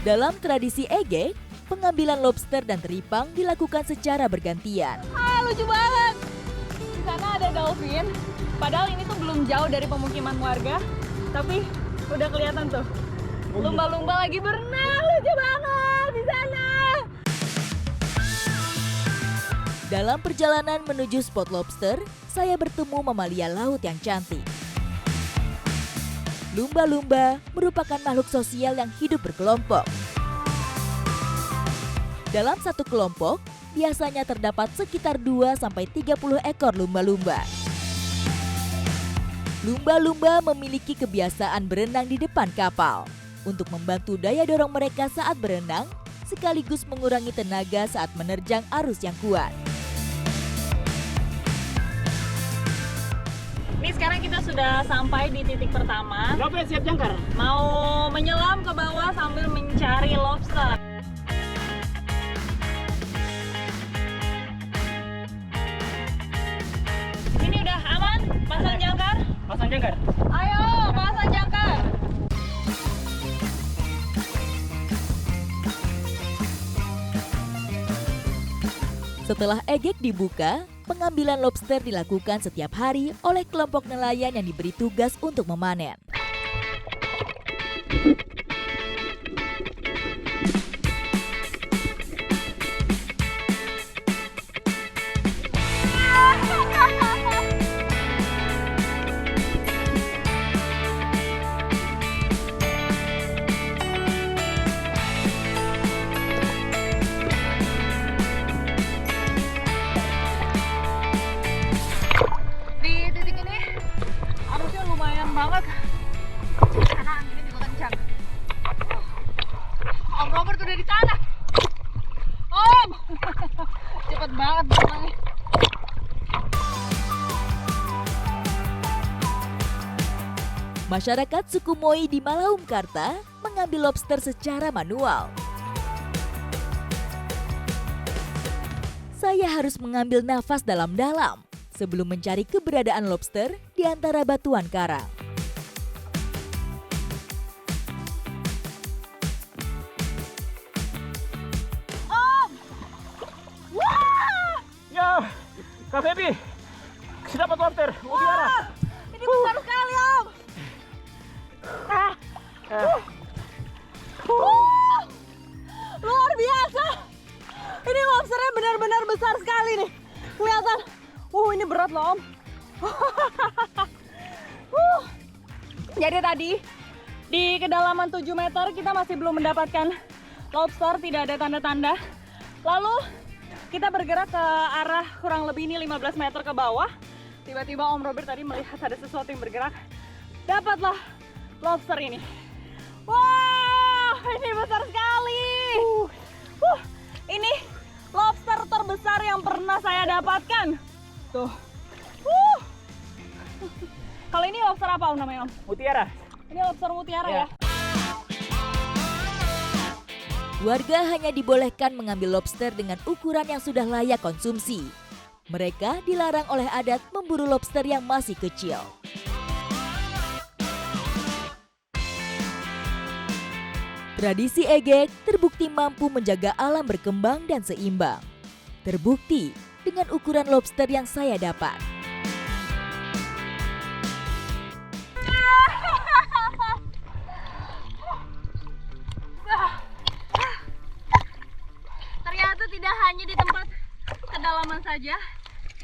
Dalam tradisi Ege, pengambilan lobster dan teripang dilakukan secara bergantian. Lucu banget. Di sana ada dolphin. Padahal ini tuh belum jauh dari pemukiman warga, tapi udah kelihatan tuh. Lumba-lumba lagi berenang, lucu banget di sana. Dalam perjalanan menuju spot lobster, saya bertemu mamalia laut yang cantik. Lumba-lumba merupakan makhluk sosial yang hidup berkelompok. Dalam satu kelompok, biasanya terdapat sekitar 2-30 ekor lumba-lumba. Lumba-lumba memiliki kebiasaan berenang di depan kapal untuk membantu daya dorong mereka saat berenang, sekaligus mengurangi tenaga saat menerjang arus yang kuat. Ini sekarang kita sudah sampai di titik pertama. Berapa siap jangkar? Mau menyelam ke bawah sambil mencari lobster. Ini udah aman? Pasang jangkar? Pasang jangkar. Ayo, pasang jangkar. Setelah egek dibuka, pengambilan lobster dilakukan setiap hari oleh kelompok nelayan yang diberi tugas untuk memanen. Banget karena anginnya juga kencang. Om Robert udah di sana. Om, cepet banget berenangnya. Masyarakat suku Moi di Malaumkarta mengambil lobster secara manual. Saya harus mengambil nafas dalam-dalam sebelum mencari keberadaan lobster di antara batuan karang. Ya, Kak Febi, dapat lobster, mutiara. Ini besar sekali, Om. Luar biasa. Ini lobsternya benar-benar besar sekali nih. Kelihatan. Ini berat loh, Om. Jadi tadi di kedalaman 7 meter kita masih belum mendapatkan lobster, tidak ada tanda-tanda. Lalu kita bergerak ke arah kurang lebih ini 15 meter ke bawah. Tiba-tiba Om Robert tadi melihat ada sesuatu yang bergerak. Dapatlah lobster ini. Wah, ini besar sekali. Ini lobster terbesar yang pernah saya dapatkan. Tuh. Kalau ini lobster apa Om namanya, Om? Mutiara. Ini lobster mutiara ya? Warga hanya dibolehkan mengambil lobster dengan ukuran yang sudah layak konsumsi. Mereka dilarang oleh adat memburu lobster yang masih kecil. Tradisi egek terbukti mampu menjaga alam berkembang dan seimbang. Terbukti dengan ukuran lobster yang saya dapat. Ternyata tidak hanya di tempat kedalaman saja,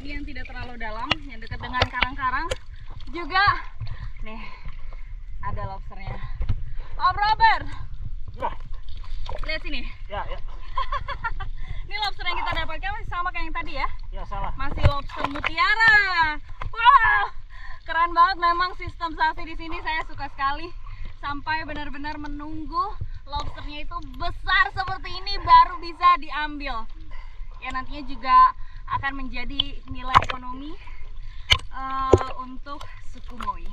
ini yang tidak terlalu dalam, yang dekat dengan karang-karang juga. Nih, ada lobsternya. Om Robert, Ya, lihat sini. ya. Ini lobster yang kita dapatkan masih sama kayak yang tadi ya? Ya, salah. Masih lobster mutiara. Wow, keren banget memang sistem sasi di sini. Saya suka sekali. Sampai benar-benar menunggu lobsternya itu besar seperti ini baru bisa diambil. Ya nantinya juga akan menjadi nilai ekonomi untuk suku Moi.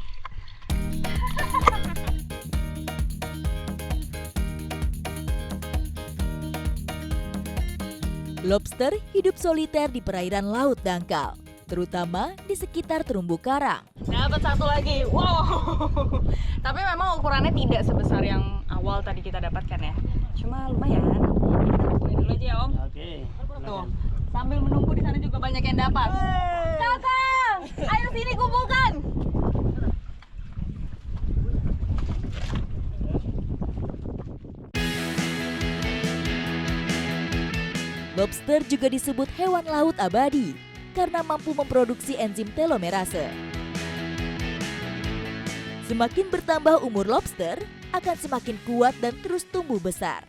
Lobster hidup soliter di perairan laut dangkal, terutama di sekitar terumbu karang. Dapat satu lagi, wow. Tapi memang ukurannya tidak sebesar yang awal tadi kita dapatkan ya. Cuma lumayan. Kita kumpulin dulu aja ya Om. Oke. Tuh, sambil menunggu di sana juga banyak yang dapat. Kakak, ayo sini kumpulkan. Lobster juga disebut hewan laut abadi karena mampu memproduksi enzim telomerase. Semakin bertambah umur lobster, akan semakin kuat dan terus tumbuh besar.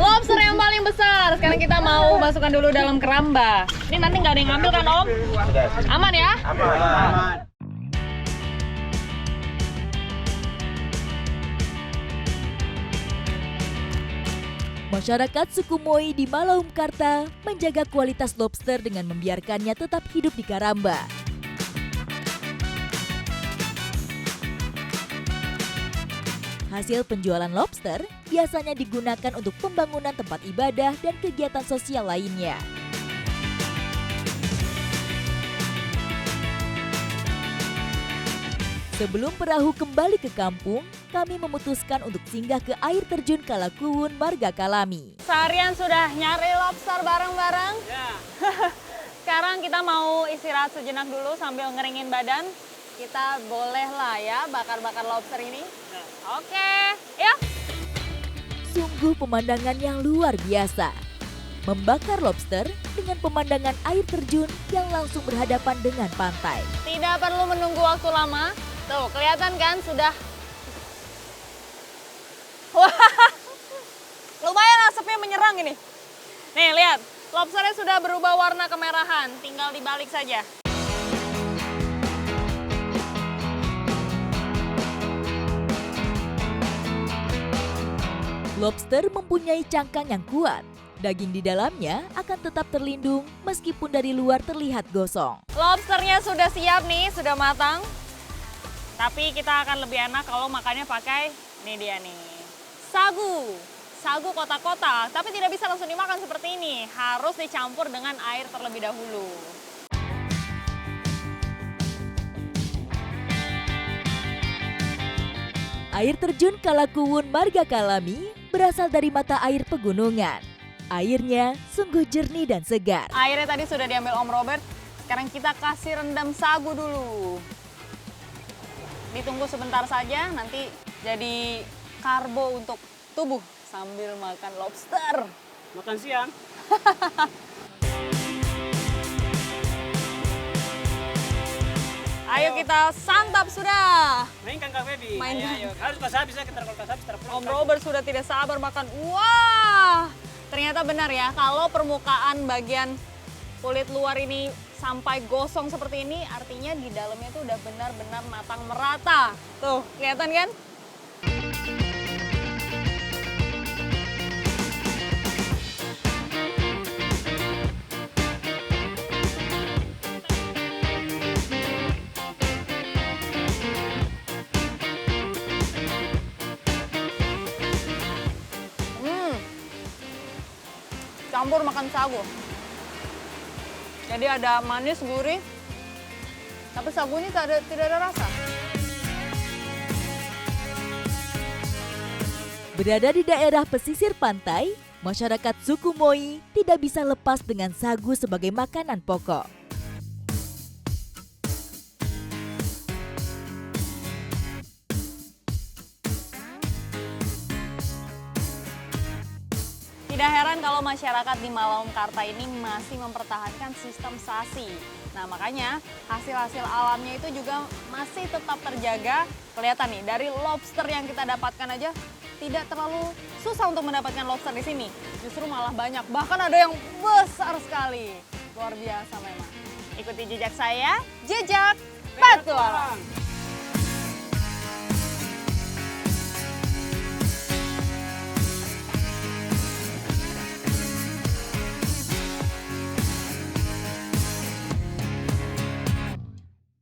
Lobster yang paling besar. Sekarang kita mau masukkan dulu dalam keramba. Ini nanti nggak ada yang ngambil kan Om? Aman ya? Aman. Masyarakat suku Moi di Malaumkarta menjaga kualitas lobster dengan membiarkannya tetap hidup di karamba. Hasil penjualan lobster biasanya digunakan untuk pembangunan tempat ibadah dan kegiatan sosial lainnya. Sebelum perahu kembali ke kampung, kami memutuskan untuk singgah ke air terjun Kalakuwun Marga Kalami. Seharian sudah nyari lobster bareng-bareng. Ya. Sekarang kita mau istirahat sejenak dulu sambil ngeringin badan. Kita bolehlah ya bakar-bakar lobster ini. Oke, yuk. Sungguh pemandangan yang luar biasa. Membakar lobster dengan pemandangan air terjun yang langsung berhadapan dengan pantai. Tidak perlu menunggu waktu lama. Tuh, kelihatan kan sudah. Wah, lumayan asapnya menyerang ini. Nih, lihat. Lobsternya sudah berubah warna kemerahan. Tinggal dibalik saja. Lobster mempunyai cangkang yang kuat. Daging di dalamnya akan tetap terlindung meskipun dari luar terlihat gosong. Lobsternya sudah siap nih, sudah matang. Tapi kita akan lebih enak kalau makannya pakai, ini dia nih, sagu. Sagu kotak-kotak, tapi tidak bisa langsung dimakan seperti ini. Harus dicampur dengan air terlebih dahulu. Air terjun Kalakuwun Marga Kalami berasal dari mata air pegunungan. Airnya sungguh jernih dan segar. Airnya tadi sudah diambil Om Robert, sekarang kita kasih rendam sagu dulu. Ditunggu sebentar saja, nanti jadi karbo untuk tubuh sambil makan lobster. Makan siang. Ayo kita santap sudah. Mainkan Kak Febi. Mainkan. Ayo. Harus pas habis ya, kita kalau pas habis terpulang. Om Robert sudah tidak sabar makan. Wah, ternyata benar ya, kalau permukaan bagian kulit luar ini sampai gosong seperti ini, artinya di dalamnya itu udah benar-benar matang merata. Tuh, kelihatan kan? Campur makan sagu. Jadi ada manis, gurih, tapi sagu ini tidak ada rasa. Berada di daerah pesisir pantai, masyarakat suku Moi tidak bisa lepas dengan sagu sebagai makanan pokok. Tidak heran kalau masyarakat di Malaumkarta ini masih mempertahankan sistem sasi. Nah, makanya hasil-hasil alamnya itu juga masih tetap terjaga. Kelihatan nih, dari lobster yang kita dapatkan aja tidak terlalu susah untuk mendapatkan lobster di sini. Justru malah banyak, bahkan ada yang besar sekali. Luar biasa memang. Ikuti jejak saya, Jejak